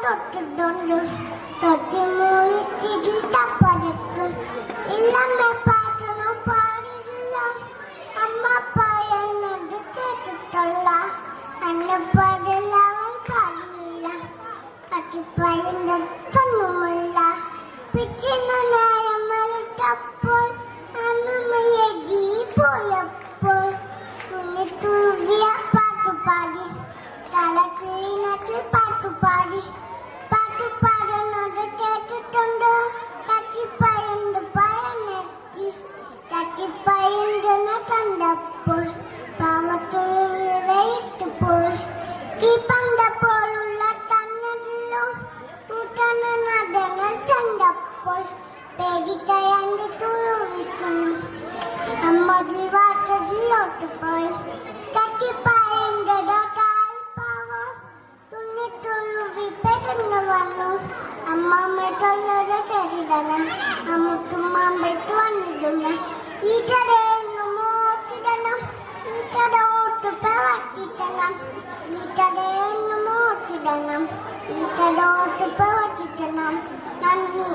തൊട്ടിട്ടുണ്ട് തൊട്ടി മൂഴിച്ചിരി തപ്പടുത്തു ഇല്ലമ്മ പാട്ടണു പാടില്ല അമ്മ പറയുന്നത് കേട്ടിട്ടുള്ള എന്നെ പകലവൻ പാടില്ല കട്ടിപ്പയന്റെ തൊണ്ണുമുള്ള പിറ്റിന് നേരം വെളുത്തപ്പോൾ അമ്മയെ ജീ പോയപ്പോൾ കുഞ്ഞി തൂവിയ പാട്ടുപാടി തല ചീനത്തിൽ പാട്ടുപാടി പാട്ടുപാടുന്നത് കേട്ടിട്ടുണ്ട് കട്ടിപ്പയന്റെ പയനെത്തി കട്ടിപ്പയന്റെന്ന് കണ്ടപ്പോൾ പാവത്തൂരയിട്ടുപോയി ദീപന്ത പോലുള്ള തന്നതിലോ കൂട്ടന് നടങ്ങൾ കണ്ടപ്പോൾ പേടിക്കയന്റെ തുളുവിട്ടുന്നു അമ്മ ജീവാട്ടതിലോട്ട് പോയി കട്ടിപ്പയന്റെ കാൽപ്പാവം തുന്നി തുളുവി പെരുന്നു വന്നു അമ്മമ്മ തൊള്ളത് കരുതണം അമ്മുത്തുമ്മമ്പത്ത് വന്നിടുന്നു ഈറ്റടേന്നു മോട്ടിടണം ഈറ്റടോട്ട് പ്രവർത്തിക്കണം ഈറ്റടേന്നു മോട്ടിടണം ഈറ്റടോട്ട് പ്രവർത്തിക്കണം നന്ദി.